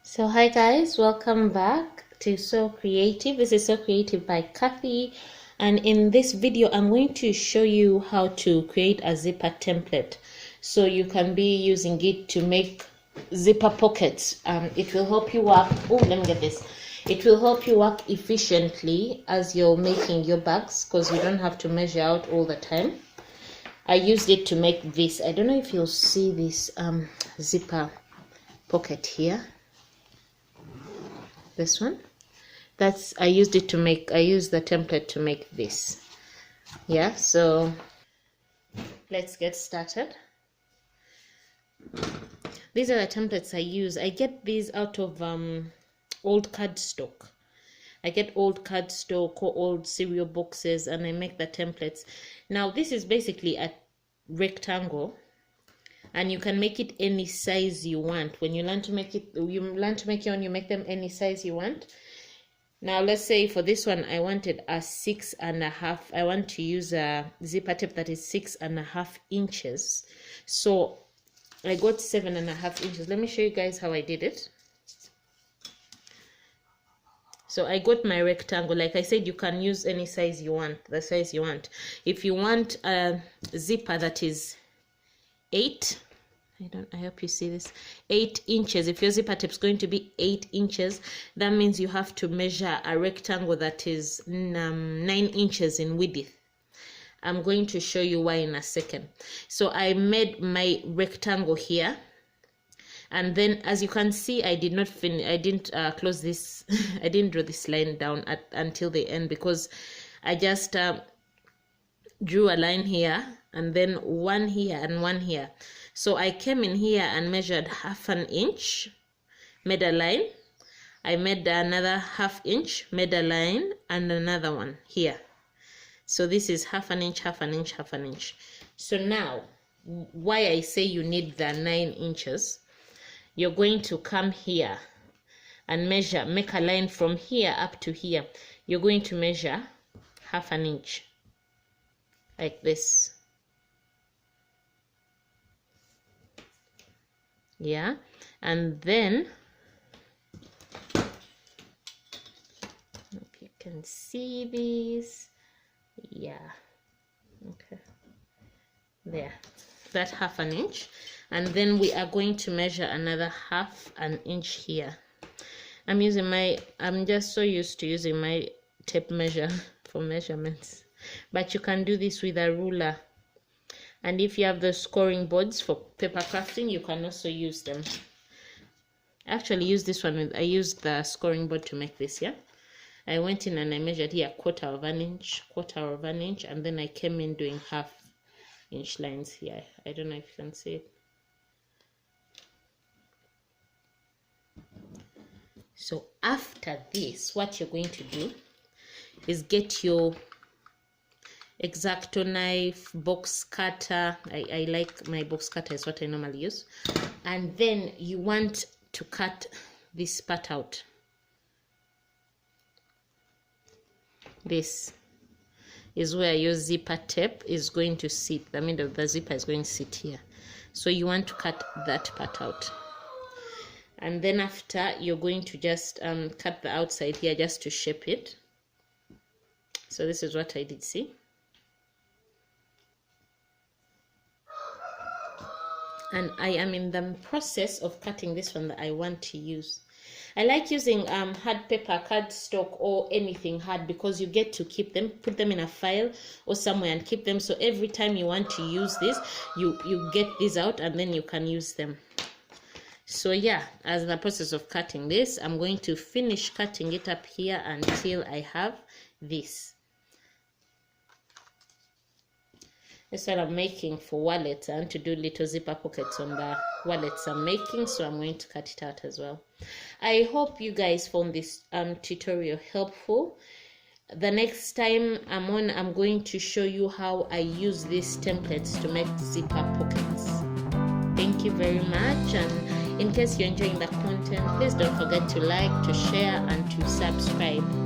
So hi guys, welcome back to So Creative. This is So Creative by Kathy, and in this video I'm going to show you how to create a zipper template so you can be using it to make zipper pockets. It will help you work. Oh, let me get this. It will help you work efficiently as you're making your bags because you don't have to measure out all the time. I used it to make this. I don't know if you'll see this zipper pocket here. This one, I used the template to make this. Yeah, so let's get started. These are the templates I use. I get these out of old cardstock. I get old cardstock or old cereal boxes and I make the templates. Now this is basically a rectangle and you can make it any size you want. When you learn to make it, you make them any size you want. Now let's say for this one I wanted a 6.5. I want to use a zipper tape that is 6.5 inches. So I got 7.5 inches. Let me show you guys how I did it. So I got my rectangle. Like I said, you can use any size you want, the size you want. If you want a zipper that is 8, I hope you see this, 8 inches. If your zipper tape is going to be 8 inches, that means you have to measure a rectangle that is 9 inches in width. I'm going to show you why in a second. So I made my rectangle here, and then as you can see, I didn't close this. I didn't draw this line down until the end because I just drew a line here and then one here and one here. So I came in here and measured 1/2 inch, made a line. I made another 1/2 inch, made a line, and another one here. So this is 1/2 inch, 1/2 inch, 1/2 inch. So now, why I say you need the 9 inches, you're going to come here and measure, make a line from here up to here. You're going to measure 1/2 inch, like this. Yeah, and then if you can see this, yeah, okay, there, that 1/2 inch, and then we are going to measure another 1/2 inch here. I'm just so used to using my tape measure for measurements, but you can do this with a ruler. And if you have the scoring boards for paper crafting, you can also use them. I actually use this one. I used the scoring board to make this, yeah. I went in and I measured here 1/4 inch, and then I came in doing 1/2 inch lines here. I don't know if you can see it. So after this, what you're going to do is get your X-Acto knife, box cutter. I like my box cutter, is what I normally use. And then you want to cut this part out. This is where your zipper tape is going to sit. The middle of the zipper is going to sit here. So you want to cut that part out. And then after, you're going to just cut the outside here just to shape it. So this is what I did, see? And I am in the process of cutting this one that I want to use. I like using hard paper, cardstock, or anything hard because you get to keep them, put them in a file or somewhere and keep them. So every time you want to use this, you get these out and then you can use them. So yeah, as in the process of cutting this, I'm going to finish cutting it up here until I have this. That's what I'm making for wallets. I want to do little zipper pockets on the wallets I'm making, so I'm going to cut it out as well. I hope you guys found this tutorial helpful. The next time I'm on, I'm going to show you how I use these templates to make zipper pockets. Thank you very much, and in case you're enjoying the content, please don't forget to like, to share, and to subscribe.